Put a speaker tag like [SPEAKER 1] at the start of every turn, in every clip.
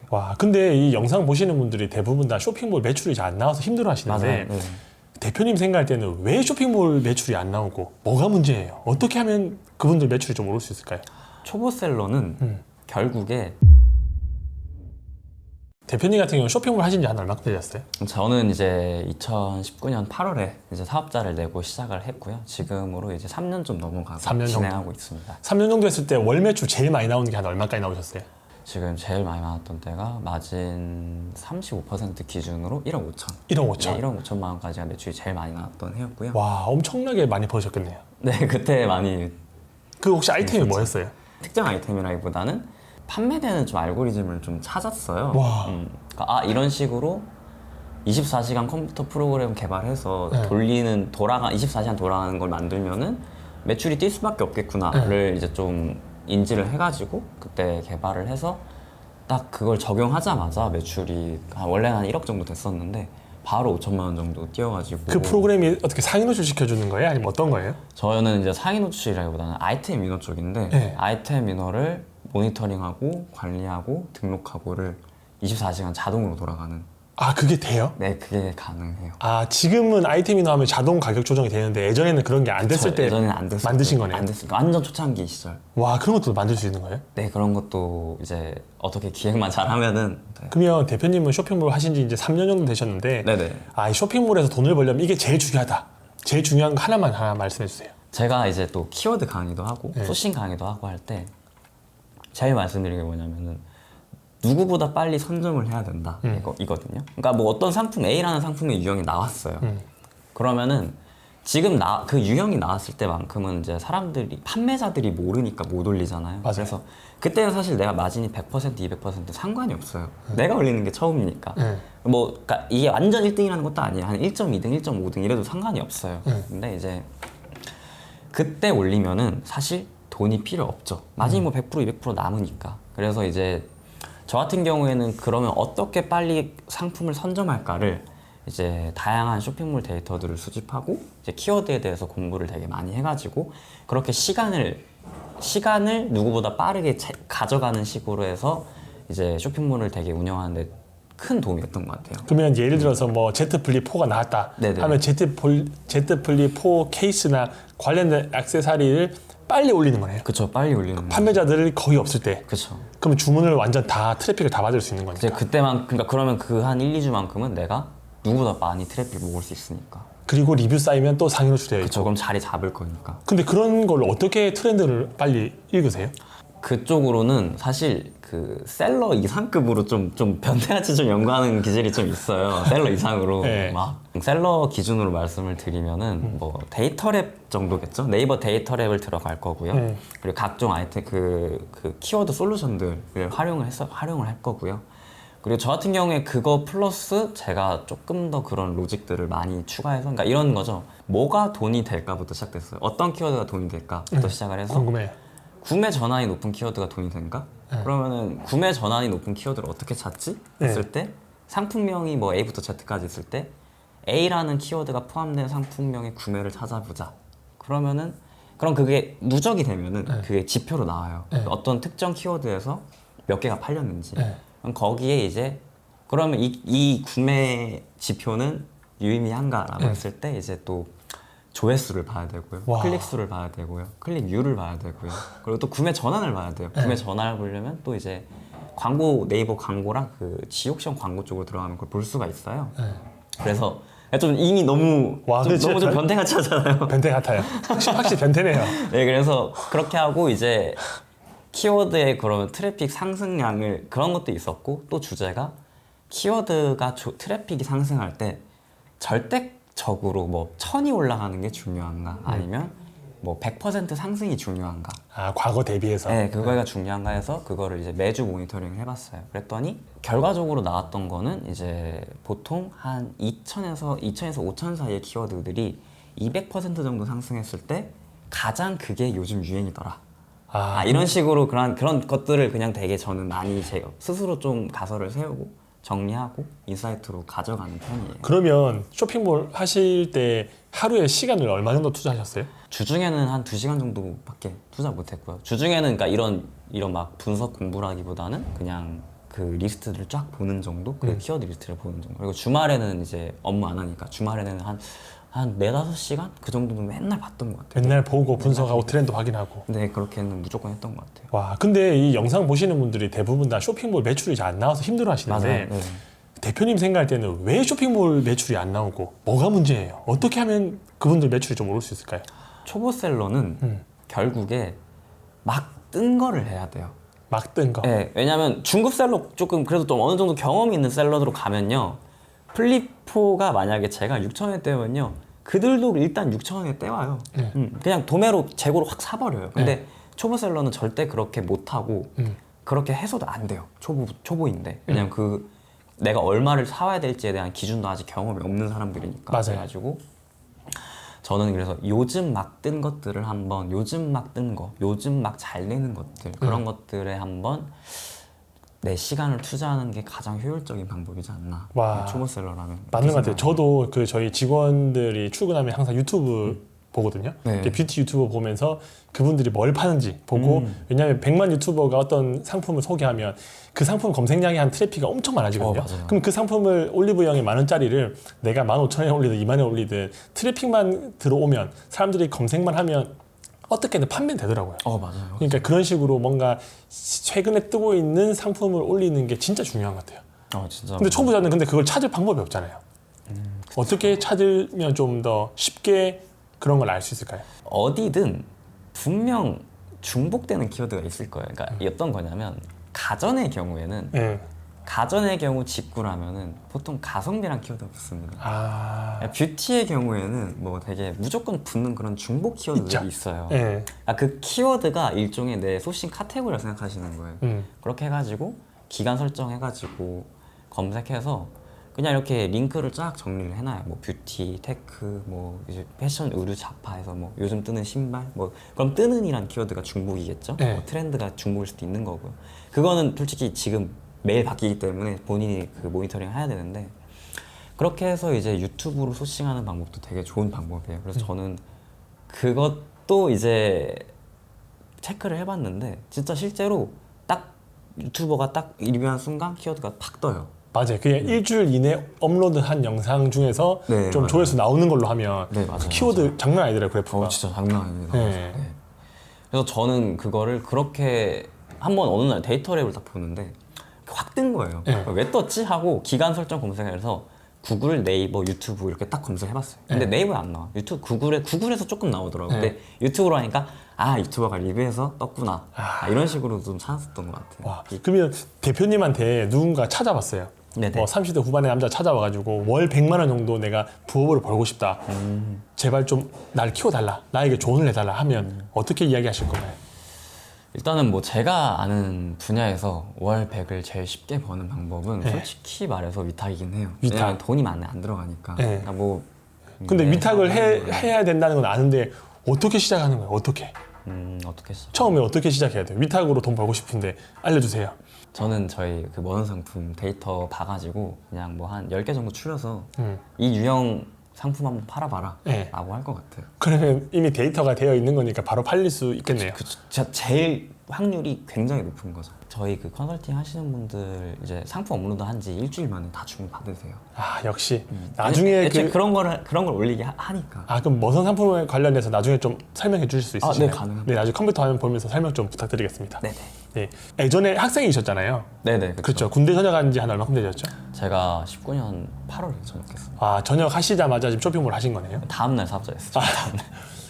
[SPEAKER 1] 와, 근데 이 영상 보시는 분들이 대부분 다 쇼핑몰 매출이 잘 안 나와서 힘들어 하시는데
[SPEAKER 2] 맞아요. 네.
[SPEAKER 1] 대표님 생각할 때는 왜 쇼핑몰 매출이 안 나오고 뭐가 문제예요? 어떻게 하면 그분들 매출이 좀 오를 수 있을까요?
[SPEAKER 2] 초보셀러는 결국에
[SPEAKER 1] 대표님 같은 경우는 쇼핑몰 하신 지 한 얼마큼 되셨어요?
[SPEAKER 2] 저는 이제 2019년 8월에 이제 사업자를 내고 시작을 했고요. 지금으로 이제 3년 좀 넘어가고
[SPEAKER 1] 3년 정도.
[SPEAKER 2] 진행하고 있습니다.
[SPEAKER 1] 3년 정도 했을 때 월 매출 제일 많이 나오는 게 한 얼마까지 나오셨어요?
[SPEAKER 2] 지금 제일 많이 나왔던 때가 마진 35% 기준으로 1억 5천.
[SPEAKER 1] 1억 5천.
[SPEAKER 2] 네, 1억 5천만 원까지가 매출이 제일 많이 나왔던 해였고요.
[SPEAKER 1] 와, 엄청나게 많이 버셨겠네요.
[SPEAKER 2] 네, 그때 많이
[SPEAKER 1] 그 혹시 아이템이 뭐였어요?
[SPEAKER 2] 특정 아이템이라기보다는 판매되는 좀 알고리즘을 좀 찾았어요.
[SPEAKER 1] 와.
[SPEAKER 2] 그러니까 이런 식으로 24시간 컴퓨터 프로그램 개발해서
[SPEAKER 1] 네.
[SPEAKER 2] 24시간 돌아가는 걸 만들면은 매출이 뛸 수밖에 없겠구나를 이제 좀 인지를 해가지고 그때 개발을 해서 딱 그걸 적용하자마자 매출이 원래는 한 1억 정도 됐었는데 바로 5천만 원 정도 뛰어가지고.
[SPEAKER 1] 그 프로그램이 어떻게 상위 노출 시켜주는 거예요? 아니면 어떤 거예요?
[SPEAKER 2] 저는 이제 상위 노출이라기보다는 아이템 인허 쪽인데
[SPEAKER 1] 네.
[SPEAKER 2] 아이템 인허를 모니터링하고 관리하고 등록하고를 24시간 자동으로 돌아가는.
[SPEAKER 1] 아, 그게 돼요?
[SPEAKER 2] 네, 그게 가능해요.
[SPEAKER 1] 아, 지금은 아이템이나 하면 자동 가격 조정이 되는데 예전에는 그런 게 안 됐을 때
[SPEAKER 2] 예전에는 안 됐을
[SPEAKER 1] 만드신
[SPEAKER 2] 때,
[SPEAKER 1] 거네요?
[SPEAKER 2] 안 됐을 때 완전 초창기 시절.
[SPEAKER 1] 와, 그런 것도 만들 수 있는 거예요?
[SPEAKER 2] 네, 그런 것도 이제 어떻게 기획만 잘하면은. 네.
[SPEAKER 1] 그러면 대표님은 쇼핑몰 하신 지 이제 3년 정도 되셨는데
[SPEAKER 2] 네네.
[SPEAKER 1] 이 쇼핑몰에서 돈을 벌려면 이게 제일 중요하다. 제일 중요한 거 하나 말씀해 주세요.
[SPEAKER 2] 제가 이제 또 키워드 강의도 하고
[SPEAKER 1] 네.
[SPEAKER 2] 소싱 강의도 하고 할 때 제일 말씀드리는 게 뭐냐면은 누구보다 빨리 선점을 해야 된다 이거든요. 그러니까 뭐 어떤 상품 A라는 상품의 유형이 나왔어요. 그러면은 지금 그 유형이 나왔을 때만큼은 이제 사람들이 판매자들이 모르니까 못 올리잖아요.
[SPEAKER 1] 맞아요.
[SPEAKER 2] 그래서 그때는 사실 내가 마진이 100% 200% 상관이 없어요. 내가 올리는 게 처음이니까. 뭐 그러니까 이게 완전 1등이라는 것도 아니에요. 한 1.2등, 1.5등 이래도 상관이 없어요. 근데 이제 그때 올리면은 사실 돈이 필요 없죠. 마진이 뭐 100% 200% 남으니까. 그래서 이제 저 같은 경우에는 그러면 어떻게 빨리 상품을 선점할까를 이제 다양한 쇼핑몰 데이터들을 수집하고 이제 키워드에 대해서 공부를 되게 많이 해가지고 그렇게 시간을 누구보다 빠르게 가져가는 식으로 해서 이제 쇼핑몰을 되게 운영하는데 큰 도움이 됐던 것 같아요.
[SPEAKER 1] 그러면 예를 들어서 뭐 Z 플립 4가 나왔다
[SPEAKER 2] 네네.
[SPEAKER 1] 하면 Z 플립 4 케이스나 관련된 액세서리를 빨리 올리는 거네요.
[SPEAKER 2] 그쵸, 빨리 올리는.
[SPEAKER 1] 판매자들이 거의 없을 때.
[SPEAKER 2] 그쵸.
[SPEAKER 1] 그럼 주문을 완전 다 트래픽을 다 받을 수 있는 거니까.
[SPEAKER 2] 이제 그때만 그러니까 그러면 그 한 1, 2주만큼은 내가 누구보다 많이 트래픽을 먹을 수 있으니까.
[SPEAKER 1] 그리고 리뷰 쌓이면 또 상위 노출돼요.
[SPEAKER 2] 그쵸, 그럼 자리 잡을 거니까.
[SPEAKER 1] 근데 그런 걸 어떻게 트렌드를 빨리 읽으세요?
[SPEAKER 2] 그쪽으로는 사실 그 셀러 이상급으로 좀 변태같이 좀 연구하는 기질이 좀 있어요. 셀러 이상으로.
[SPEAKER 1] 네.
[SPEAKER 2] 막 셀러 기준으로 말씀을 드리면은 뭐 데이터랩 정도겠죠. 네이버 데이터랩을 들어갈 거고요. 그리고 각종 아이템 그 키워드 솔루션들을 활용을 할 거고요. 그리고 저 같은 경우에 그거 플러스 제가 조금 더 그런 로직들을 많이 추가해서 그러니까 이런 거죠. 뭐가 돈이 될까부터 시작됐어요. 어떤 키워드가 돈이 될까부터 시작을 해서
[SPEAKER 1] 궁금해요.
[SPEAKER 2] 구매 전환이 높은 키워드가 돈이 되는가? 그러면은 구매 전환이 높은 키워드를 어떻게 찾지? 했을 때 상품명이 뭐 A부터 Z까지 있을 때 A라는 키워드가 포함된 상품명의 구매를 찾아보자. 그러면은 그럼 그게 누적이 되면은 그게 지표로 나와요. 어떤 특정 키워드에서 몇 개가 팔렸는지. 그럼 거기에 이제 그러면 이 구매 지표는 유의미한가라고 했을 때 이제 또 조회수를 봐야 되고요.
[SPEAKER 1] 와.
[SPEAKER 2] 클릭 수를 봐야 되고요. 클릭률을 봐야 되고요. 그리고 또 구매 전환을 봐야 돼요. 구매 전환을 보려면 또 이제 네이버 광고랑 그 지옥형 광고 쪽으로 들어가면 그걸 볼 수가 있어요. 그래서 좀 이미 너무
[SPEAKER 1] 와,
[SPEAKER 2] 좀 변태같이 하잖아요.
[SPEAKER 1] 변태 같아요. 확실히 변태네요.
[SPEAKER 2] 네, 그래서 그렇게 하고 이제 키워드의 그러면 트래픽 상승량을 그런 것도 있었고 또 주제가 키워드가 트래픽이 상승할 때 절대적으로 뭐 1000이 올라가는 게 중요한가 아니면 뭐 100% 상승이 중요한가.
[SPEAKER 1] 과거 대비해서.
[SPEAKER 2] 네, 그거가 중요한가 해서 그거를 이제 매주 모니터링을 해봤어요. 그랬더니 결과적으로 나왔던 거는 이제 보통 한 2000에서 5000 사이의 키워드들이 200% 정도 상승했을 때 가장 그게 요즘 유행이더라. 이런 식으로 그런 것들을 그냥 되게 저는 많이 제가 스스로 좀 가설을 세우고 정리하고 인사이트로 가져가는 편이에요.
[SPEAKER 1] 그러면 쇼핑몰 하실 때 하루에 시간을 얼마 정도 투자하셨어요?
[SPEAKER 2] 주중에는 한 2시간 정도밖에 투자 못했고요. 주중에는 그러니까 이런 막 분석 공부라기보다는 그냥 그 리스트를 쫙 보는 정도? 그 키워드 리스트를 보는 정도. 그리고 주말에는 이제 업무 안 하니까 주말에는 한 4-5시간? 그 정도는 맨날 봤던 것 같아요.
[SPEAKER 1] 맨날 보고 분석하고 트렌드 확인하고.
[SPEAKER 2] 근데 그렇게는 무조건 했던 것 같아요.
[SPEAKER 1] 와, 근데 이 영상 보시는 분들이 대부분 다 쇼핑몰 매출이 잘 안 나와서 힘들어 하시는데
[SPEAKER 2] 맞아요. 네.
[SPEAKER 1] 대표님 생각할 때는 왜 쇼핑몰 매출이 안 나오고 뭐가 문제예요? 어떻게 하면 그분들 매출이 좀 오를 수 있을까요?
[SPEAKER 2] 초보셀러는 결국에 막 뜬 거를 해야 돼요.
[SPEAKER 1] 막 뜬 거.
[SPEAKER 2] 네, 왜냐면 중급 셀러 조금 그래도 좀 어느 정도 경험이 있는 셀러로 가면요. 플리포가 만약에 제가 6,000원에 떼면요. 그들도 일단 6,000원에 떼와요. 그냥 도매로 재고로 확 사버려요. 근데 초보 셀러는 절대 그렇게 못하고 그렇게 해서도 안 돼요. 초보인데. 왜냐면 그 내가 얼마를 사와야 될지에 대한 기준도 아직 경험이 없는 사람들이니까.
[SPEAKER 1] 맞아요.
[SPEAKER 2] 그래가지고 저는 그래서 요즘 막 뜬 것들을 한번 요즘 막 뜬 거, 요즘 막 잘 내는 것들 그런 것들에 한번 내 시간을 투자하는 게 가장 효율적인 방법이지 않나.
[SPEAKER 1] 와.
[SPEAKER 2] 초보셀러라면
[SPEAKER 1] 맞는 것 같아요. 저도 그 저희 직원들이 출근하면 항상 유튜브 보거든요.
[SPEAKER 2] 네.
[SPEAKER 1] 이렇게 뷰티 유튜버 보면서 그분들이 뭘 파는지 보고 왜냐하면 100만 유튜버가 어떤 상품을 소개하면 그 상품 검색량이 한 트래픽이 엄청 많아지거든요.
[SPEAKER 2] 맞아요.
[SPEAKER 1] 그럼 그 상품을 올리브영에 10,000원짜리를 내가 15,000원에 올리든 20,000원에 올리든 트래픽만 들어오면 사람들이 검색만 하면 어떻게든 판매되더라고요.
[SPEAKER 2] 맞아요.
[SPEAKER 1] 그러니까 그런 식으로 뭔가 최근에 뜨고 있는 상품을 올리는 게 진짜 중요한 것 같아요.
[SPEAKER 2] 진짜.
[SPEAKER 1] 근데 초보자는 근데 그걸 찾을 방법이 없잖아요. 어떻게 찾으면 좀 더 쉽게 그런 걸 알 수 있을까요?
[SPEAKER 2] 어디든 분명 중복되는 키워드가 있을 거예요. 그러니까 어떤 거냐면 가전의 경우에는
[SPEAKER 1] 네.
[SPEAKER 2] 가전의 경우 직구라면은 보통 가성비란 키워드가 붙습니다.
[SPEAKER 1] 아,
[SPEAKER 2] 뷰티의 경우에는 뭐 되게 무조건 붙는 그런 중복 키워드들이 있어요.
[SPEAKER 1] 네.
[SPEAKER 2] 그 키워드가 일종의 내 소싱 카테고리라 생각하시는 거예요. 그렇게 해가지고 기간 설정해가지고 검색해서 그냥 이렇게 링크를 쫙 정리를 해놔요. 뭐 뷰티, 테크, 뭐 이제 패션, 의류, 잡화에서 뭐 요즘 뜨는 신발, 뭐 그럼 뜨는이란 키워드가 중복이겠죠.
[SPEAKER 1] 네.
[SPEAKER 2] 뭐 트렌드가 중복일 수도 있는 거고요. 그거는 솔직히 지금 매일 바뀌기 때문에 본인이 그 모니터링 해야 되는데 그렇게 해서 이제 유튜브로 소싱하는 방법도 되게 좋은 방법이에요. 그래서 저는 그것도 이제 체크를 해봤는데 진짜 실제로 딱 유튜버가 딱 리뷰한 순간 키워드가 팍 떠요.
[SPEAKER 1] 맞아요. 그게 일주일 이내 업로드한 영상 중에서
[SPEAKER 2] 네,
[SPEAKER 1] 좀
[SPEAKER 2] 맞아요.
[SPEAKER 1] 조회수 나오는 걸로 하면
[SPEAKER 2] 네, 맞아요,
[SPEAKER 1] 키워드 장난 아니더라고요, 그래프가.
[SPEAKER 2] 진짜 장난 아니에요.
[SPEAKER 1] 네.
[SPEAKER 2] 네. 그래서 저는 그거를 그렇게 한번 어느 날 데이터 랩을 딱 보는데 확 뜬 거예요.
[SPEAKER 1] 네.
[SPEAKER 2] 왜 떴지? 하고 기간 설정 검색해서 구글, 네이버, 유튜브 이렇게 딱 검색해봤어요. 근데 네이버에 안 나와. 구글에서 조금 나오더라고요. 근데 유튜브로 하니까 유튜버가 리뷰해서 떴구나. 이런 식으로 좀 찾았었던 것 같아요.
[SPEAKER 1] 와, 그러면 대표님한테 누군가 찾아봤어요.
[SPEAKER 2] 네네.
[SPEAKER 1] 뭐 30대 후반의 남자 찾아와가지고 월 100만 원 정도 내가 부업으로 벌고 싶다. 제발 좀 날 키워달라. 나에게 조언을 해달라 하면 어떻게 이야기하실 건가요?
[SPEAKER 2] 일단은 뭐 제가 아는 분야에서 월 100을 제일 쉽게 버는 방법은
[SPEAKER 1] 네.
[SPEAKER 2] 솔직히 말해서 위탁이긴 해요.
[SPEAKER 1] 위탁.
[SPEAKER 2] 왜냐면 돈이 많이 안 들어가니까.
[SPEAKER 1] 네.
[SPEAKER 2] 그러니까 뭐
[SPEAKER 1] 근데
[SPEAKER 2] 네,
[SPEAKER 1] 위탁을 해야 된다는 건 아는데 어떻게 시작하는 거예요? 어떻게?
[SPEAKER 2] 어떻게 했어?
[SPEAKER 1] 처음에 어떻게 시작해야 돼요? 위탁으로 돈 벌고 싶은데 알려주세요.
[SPEAKER 2] 저는 저희 그 머는 상품 데이터 봐가지고 그냥 뭐 한 10개 정도 추려서
[SPEAKER 1] 음.
[SPEAKER 2] 이 유형 상품 한번 팔아봐라
[SPEAKER 1] 네.
[SPEAKER 2] 라고 할 것 같아요.
[SPEAKER 1] 그러면 이미 데이터가 되어 있는 거니까 바로 팔릴 수 있겠네요.
[SPEAKER 2] 진짜 제일 확률이 굉장히 높은 거죠. 저희 그 컨설팅 하시는 분들 이제 상품 업로드 한 지 일주일 만에 다 주문 받으세요.
[SPEAKER 1] 아, 역시 나중에
[SPEAKER 2] 애초에 그런 걸 올리게 하니까.
[SPEAKER 1] 그럼 머선 상품에 관련해서 나중에 좀 설명해 주실 수 있으신가요?
[SPEAKER 2] 네, 가능합니다.
[SPEAKER 1] 네, 나중에 컴퓨터 화면 보면서 설명 좀 부탁드리겠습니다.
[SPEAKER 2] 네네.
[SPEAKER 1] 네. 예전에 학생이셨잖아요.
[SPEAKER 2] 네네.
[SPEAKER 1] 그렇죠. 군대 전역한 지 한 얼마큼 되셨죠?
[SPEAKER 2] 제가 19년 8월에 전역했어요.
[SPEAKER 1] 전역하시자마자 지금 쇼핑몰 하신 거네요.
[SPEAKER 2] 다음날 사업자였어요. 다음날.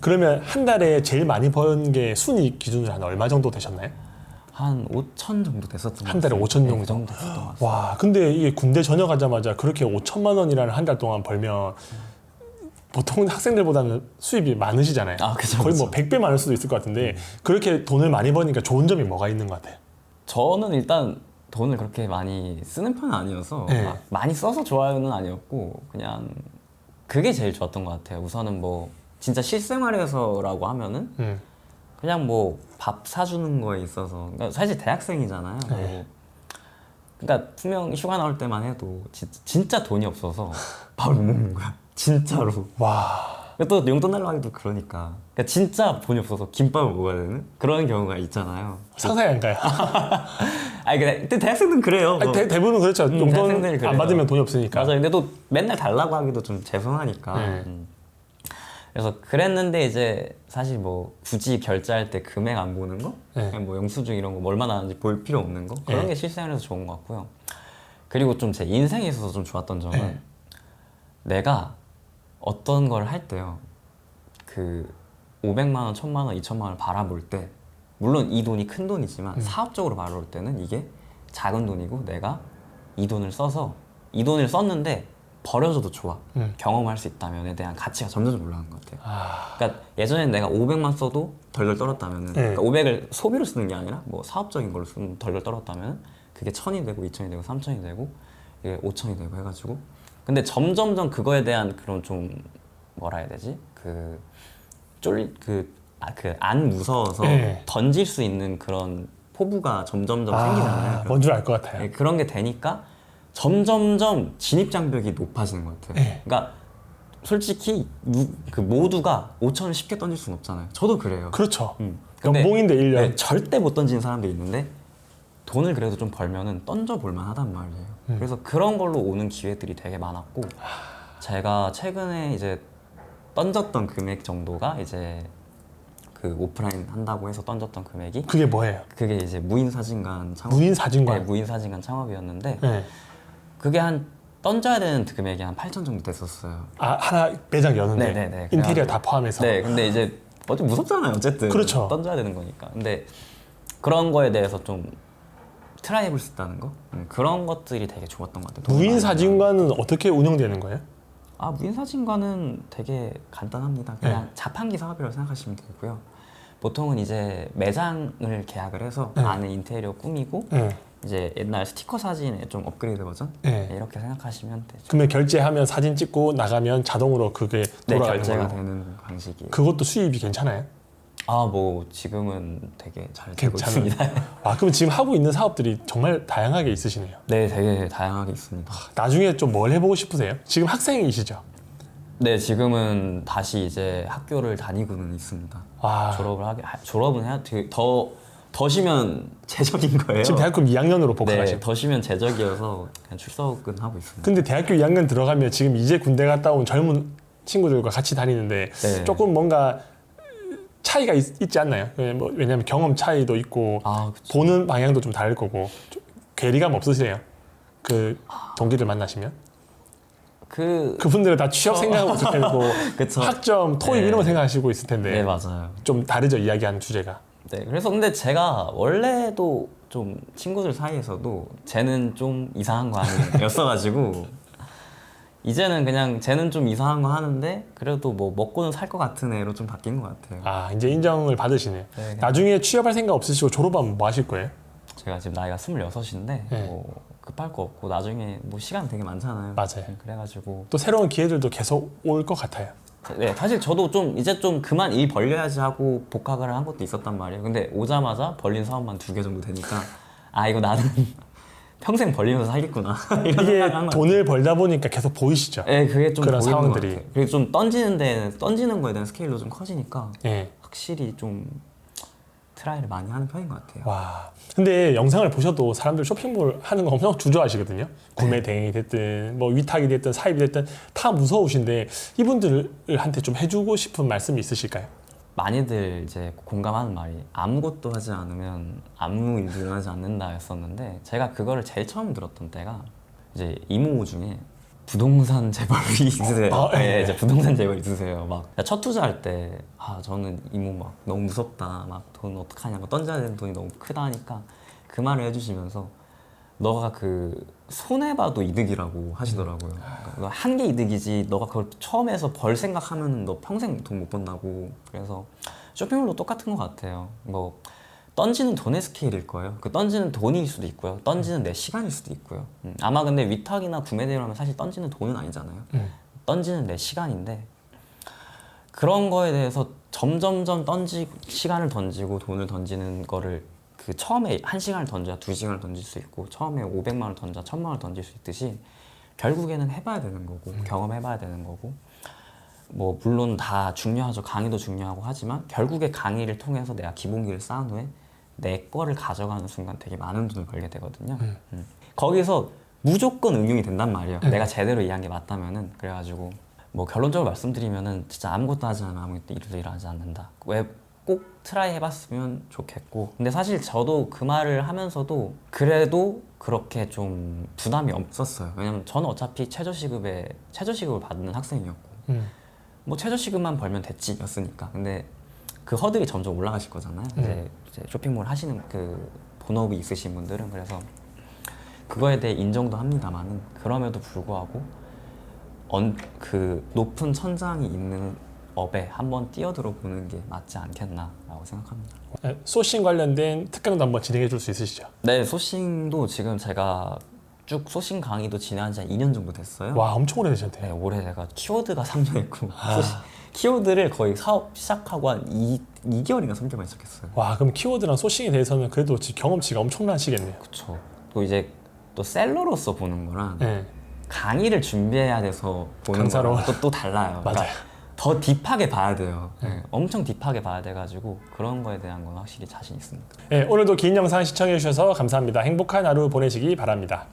[SPEAKER 1] 그러면 한 달에 제일 많이 번 게 순이익 기준으로 한 얼마 정도 되셨나요?
[SPEAKER 2] 한 5천 정도 됐었던 것 같아요.
[SPEAKER 1] 한 달에 5천 정도?
[SPEAKER 2] 네, 그 정도 됐던 것 같아요.
[SPEAKER 1] 와, 근데 이게 군대 전역하자마자 그렇게 5천만 원이라는 한 달 동안 벌면 보통 학생들보다는 수입이 많으시잖아요.
[SPEAKER 2] 그죠,
[SPEAKER 1] 거의
[SPEAKER 2] 그죠.
[SPEAKER 1] 뭐 100배 많을 수도 있을 것 같은데 그렇게 돈을 많이 버니까 좋은 점이 뭐가 있는 것 같아요?
[SPEAKER 2] 저는 일단 돈을 그렇게 많이 쓰는 편은 아니어서
[SPEAKER 1] 네.
[SPEAKER 2] 막 많이 써서 좋아요는 아니었고 그냥 그게 제일 좋았던 것 같아요. 우선은 뭐 진짜 실생활에서라고 하면은 그냥 뭐 밥 사주는 거에 있어서 그러니까 사실 대학생이잖아요.
[SPEAKER 1] 네.
[SPEAKER 2] 그러니까 분명 휴가 나올 때만 해도 진짜 돈이 없어서 밥을 못 먹는 거야. 진짜로.
[SPEAKER 1] 와,
[SPEAKER 2] 또 용돈 달라고 하기도 그러니까 진짜 돈이 없어서 김밥을 먹어야 되는 그런 경우가 있잖아요.
[SPEAKER 1] 상상이 안 가요.
[SPEAKER 2] 아니 근데 대학생들은 그래요.
[SPEAKER 1] 아니, 대부분 그렇죠. 용돈
[SPEAKER 2] 대학생들이
[SPEAKER 1] 안
[SPEAKER 2] 그래요.
[SPEAKER 1] 받으면 돈이 없으니까.
[SPEAKER 2] 맞아요. 근데 또 맨날 달라고 하기도 좀 죄송하니까.
[SPEAKER 1] 네.
[SPEAKER 2] 그래서 그랬는데 이제 사실 뭐 굳이 결제할 때 금액 안 보는 거,
[SPEAKER 1] 네.
[SPEAKER 2] 그냥 뭐 영수증 이런 거 얼마 나왔는지 볼 필요 없는 거 그런
[SPEAKER 1] 네.
[SPEAKER 2] 게 실생활에서 좋은 것 같고요. 그리고 좀 제 인생에 있어서 좀 좋았던 점은
[SPEAKER 1] 네.
[SPEAKER 2] 내가 어떤 걸 할 때요, 그 500만 원, 1000만 원, 2000만 원을 바라볼 때 물론 이 돈이 큰 돈이지만 사업적으로 바라볼 때는 이게 작은 돈이고 내가 이 돈을 써서 이 돈을 썼는데 버려줘도 좋아. 경험할 수 있다면에 대한 가치가 점점 올라가는 것 같아요. 그러니까 예전에는 내가 500만 써도 덜덜 떨었다면은 그러니까 500을 소비로 쓰는 게 아니라 뭐 사업적인 걸로 쓰면 덜덜 떨었다면 그게 1000이 되고 2000이 되고 3000이 되고 이게 5000이 되고 해가지고 근데 점점점 그거에 대한 그런 좀 뭐라 해야 되지? 안 무서워서
[SPEAKER 1] 네.
[SPEAKER 2] 던질 수 있는 그런 포부가 점점점 생기잖아요.
[SPEAKER 1] 뭔 줄 알 것 같아요.
[SPEAKER 2] 네, 그런 게 되니까 점점점 진입 장벽이 높아지는 것 같아요.
[SPEAKER 1] 네.
[SPEAKER 2] 그러니까 솔직히 그 모두가 5천을 쉽게 던질 수는 없잖아요. 저도 그래요.
[SPEAKER 1] 그렇죠.
[SPEAKER 2] 근데
[SPEAKER 1] 연봉인데 1년.
[SPEAKER 2] 네, 절대 못 던지는 사람들이 있는데 돈을 그래도 좀 벌면은 던져볼 만하단 말이에요. 그래서 그런 걸로 오는 기회들이 되게 많았고 제가 최근에 이제 던졌던 금액 정도가 이제 그 오프라인 한다고 해서 던졌던 금액이
[SPEAKER 1] 그게 뭐예요?
[SPEAKER 2] 그게 이제 무인사진관 창업.
[SPEAKER 1] 무인사진관.
[SPEAKER 2] 네, 무인사진관 창업이었는데
[SPEAKER 1] 네.
[SPEAKER 2] 그게 한 던져야 되는 금액이 한 8천 정도 됐었어요.
[SPEAKER 1] 아, 하나 매장 여는데
[SPEAKER 2] 네네네.
[SPEAKER 1] 인테리어 다 포함해서.
[SPEAKER 2] 네, 근데 이제 좀 무섭잖아요. 어쨌든
[SPEAKER 1] 그렇죠.
[SPEAKER 2] 던져야 되는 거니까. 근데 그런 거에 대해서 좀 트라이 해볼 수 있다는 거 그런 것들이 되게 좋았던 것 같아요.
[SPEAKER 1] 무인사진관은 어떻게 운영되는 거예요?
[SPEAKER 2] 무인사진관은 되게 간단합니다. 그냥 자판기 사업이라고 생각하시면 되고요. 보통은 이제 매장을 계약을 해서 안에 인테리어 꾸미고 이제 옛날 스티커 사진의 좀 업그레이드 버전 이렇게 생각하시면 되죠.
[SPEAKER 1] 그러면 결제하면 사진 찍고 나가면 자동으로 그게
[SPEAKER 2] 네,
[SPEAKER 1] 돌아가는
[SPEAKER 2] 결제가
[SPEAKER 1] 걸로.
[SPEAKER 2] 되는 방식이에요.
[SPEAKER 1] 그것도 수입이 괜찮아요?
[SPEAKER 2] 뭐 지금은 되게 잘 되고
[SPEAKER 1] 괜찮아요.
[SPEAKER 2] 있습니다.
[SPEAKER 1] 그럼 지금 하고 있는 사업들이 정말 다양하게 있으시네요.
[SPEAKER 2] 네, 되게 다양하게 있습니다.
[SPEAKER 1] 나중에 좀 뭘 해보고 싶으세요? 지금 학생이시죠?
[SPEAKER 2] 네, 지금은 다시 이제 학교를 다니고는 있습니다. 졸업은 해야 더 쉬면 제적인 거예요.
[SPEAKER 1] 지금 대학교 2학년으로
[SPEAKER 2] 네,
[SPEAKER 1] 복학하시고.
[SPEAKER 2] 더 쉬면 제적이어서 그냥 출석은 하고 있습니다.
[SPEAKER 1] 근데 대학교 2학년 들어가면 지금 이제 군대 갔다 온 젊은 친구들과 같이 다니는데
[SPEAKER 2] 네.
[SPEAKER 1] 조금 뭔가 차이가 있지 않나요? 왜냐면 경험 차이도 있고
[SPEAKER 2] 그쵸.
[SPEAKER 1] 보는 방향도 좀 다를 거고 좀 괴리감 없으세요? 그 동기들 만나시면? 그분들은 다 취업 생각하고 있을 테고
[SPEAKER 2] 그쵸.
[SPEAKER 1] 학점, 토익
[SPEAKER 2] 네.
[SPEAKER 1] 이런 거 생각하시고 있을 텐데
[SPEAKER 2] 네, 맞아요.
[SPEAKER 1] 좀 다르죠, 이야기하는 주제가.
[SPEAKER 2] 네, 그래서 근데 제가 원래도 좀 친구들 사이에서도 쟤는 좀 이상한 거 아니었어가지고 이제는 그냥 쟤는 좀 이상한 거 하는데 그래도 뭐 먹고는 살 것 같은 애로 좀 바뀐 것 같아요.
[SPEAKER 1] 이제 인정을 받으시네요.
[SPEAKER 2] 네,
[SPEAKER 1] 나중에 취업할 생각 없으시고 졸업하면 뭐 하실 거예요?
[SPEAKER 2] 제가 지금 나이가 26인데
[SPEAKER 1] 네.
[SPEAKER 2] 뭐 급할 거 없고 나중에 뭐 시간 되게 많잖아요.
[SPEAKER 1] 맞아요.
[SPEAKER 2] 그래가지고
[SPEAKER 1] 또 새로운 기회들도 계속 올 것 같아요.
[SPEAKER 2] 네, 사실 저도 좀 이제 좀 그만 일 벌려야지 하고 복학을 한 것도 있었단 말이에요. 근데 오자마자 벌린 사업만 2개 정도 되니까 이거 나는 평생 벌리면서 살겠구나. 이런
[SPEAKER 1] 이게
[SPEAKER 2] 생각을 한
[SPEAKER 1] 돈을 벌다 보니까 계속 보이시죠?
[SPEAKER 2] 네, 그게 좀
[SPEAKER 1] 그런
[SPEAKER 2] 보이는
[SPEAKER 1] 상황들이.
[SPEAKER 2] 것 같아요. 그리고 좀 던지는 거에 대한 스케일도 좀 커지니까
[SPEAKER 1] 예.
[SPEAKER 2] 확실히 좀 트라이를 많이 하는 편인 것 같아요.
[SPEAKER 1] 와. 근데 영상을 보셔도 사람들 쇼핑몰 하는 거 엄청 주저하시거든요. 구매 대행이 됐든 뭐 위탁이 됐든 사입이 됐든 다 무서우신데 이분들한테 좀 해주고 싶은 말씀이 있으실까요?
[SPEAKER 2] 많이들 이제 공감하는 말이 아무것도 하지 않으면 아무 일도 일어나지 않는다였었는데 제가 그거를 제일 처음 들었던 때가 이제 이모 중에 부동산 재벌이 있으세요.
[SPEAKER 1] 네.
[SPEAKER 2] 이제 부동산 재벌 있으세요. 막 첫 투자할 때 저는 이모 막 너무 무섭다. 막 돈 어떡하냐. 막 던져야 되는 돈이 너무 크다 하니까 그 말을 해주시면서 너가 그 손해봐도 이득이라고 하시더라고요. 그러니까 한 개 이득이지 너가 그걸 처음 해서 벌 생각하면 너 평생 돈 못 번다고. 그래서 쇼핑몰도 똑같은 것 같아요. 뭐 던지는 돈의 스케일일 거예요. 그 던지는 돈일 수도 있고요. 던지는 내 시간일 수도 있고요. 아마 근데 위탁이나 구매 대행하면 사실 던지는 돈은 아니잖아요. 던지는 내 시간인데 그런 거에 대해서 점점점 시간을 던지고 돈을 던지는 거를 그 처음에 1시간을 던져야 2시간을 던질 수 있고 처음에 500만 원을 던져 1000만 원을 던질 수 있듯이 결국에는 해봐야 되는 거고 경험해봐야 되는 거고 뭐 물론 다 중요하죠. 강의도 중요하고 하지만 결국에 강의를 통해서 내가 기본기를 쌓은 후에 내 거를 가져가는 순간 되게 많은 돈을 벌게 되거든요. 거기서 무조건 응용이 된단 말이에요. 내가 제대로 이해한 게 맞다면은. 그래가지고 뭐 결론적으로 말씀드리면은 진짜 아무것도 하지 않으면 아무것도 일도 일어나지 않는다. 왜 꼭 트라이 해봤으면 좋겠고. 근데 사실 저도 그 말을 하면서도 그래도 그렇게 좀 부담이 없었어요. 왜냐면 저는 어차피 최저시급을 받는 학생이었고 뭐 최저시급만 벌면 됐지였으니까. 근데 그 허들이 점점 올라가실 거잖아요. 이제 쇼핑몰 하시는 그 본업이 있으신 분들은. 그래서 그거에 대해 인정도 합니다만은 그럼에도 불구하고 그 높은 천장이 있는 업에 한번 뛰어들어 보는 게 맞지 않겠나라고 생각합니다.
[SPEAKER 1] 소싱 관련된 특강도 한번 진행해 줄 수 있으시죠?
[SPEAKER 2] 네, 소싱도 지금 제가 쭉 소싱 강의도 진행한 지 한 2년 정도 됐어요.
[SPEAKER 1] 와, 엄청 오래되셨네요.
[SPEAKER 2] 네, 올해 제가 키워드가 3년 했고 키워드를 거의 사업 시작하고 한 2개월인가 3개월만 시작했어요.
[SPEAKER 1] 와, 그럼 키워드랑 소싱에 대해서는 그래도 경험치가 엄청나시겠네요.
[SPEAKER 2] 그렇죠. 또 이제 또 셀러로서 보는 거랑
[SPEAKER 1] 네.
[SPEAKER 2] 강의를 준비해야 돼서 보는
[SPEAKER 1] 강사로.
[SPEAKER 2] 거랑 또 달라요.
[SPEAKER 1] 맞아요.
[SPEAKER 2] 그러니까 더 딥하게 봐야 돼요. 네, 엄청 딥하게 봐야 돼가지고 그런 거에 대한 건 확실히 자신 있습니다.
[SPEAKER 1] 네, 오늘도 긴 영상 시청해 주셔서 감사합니다. 행복한 하루 보내시기 바랍니다.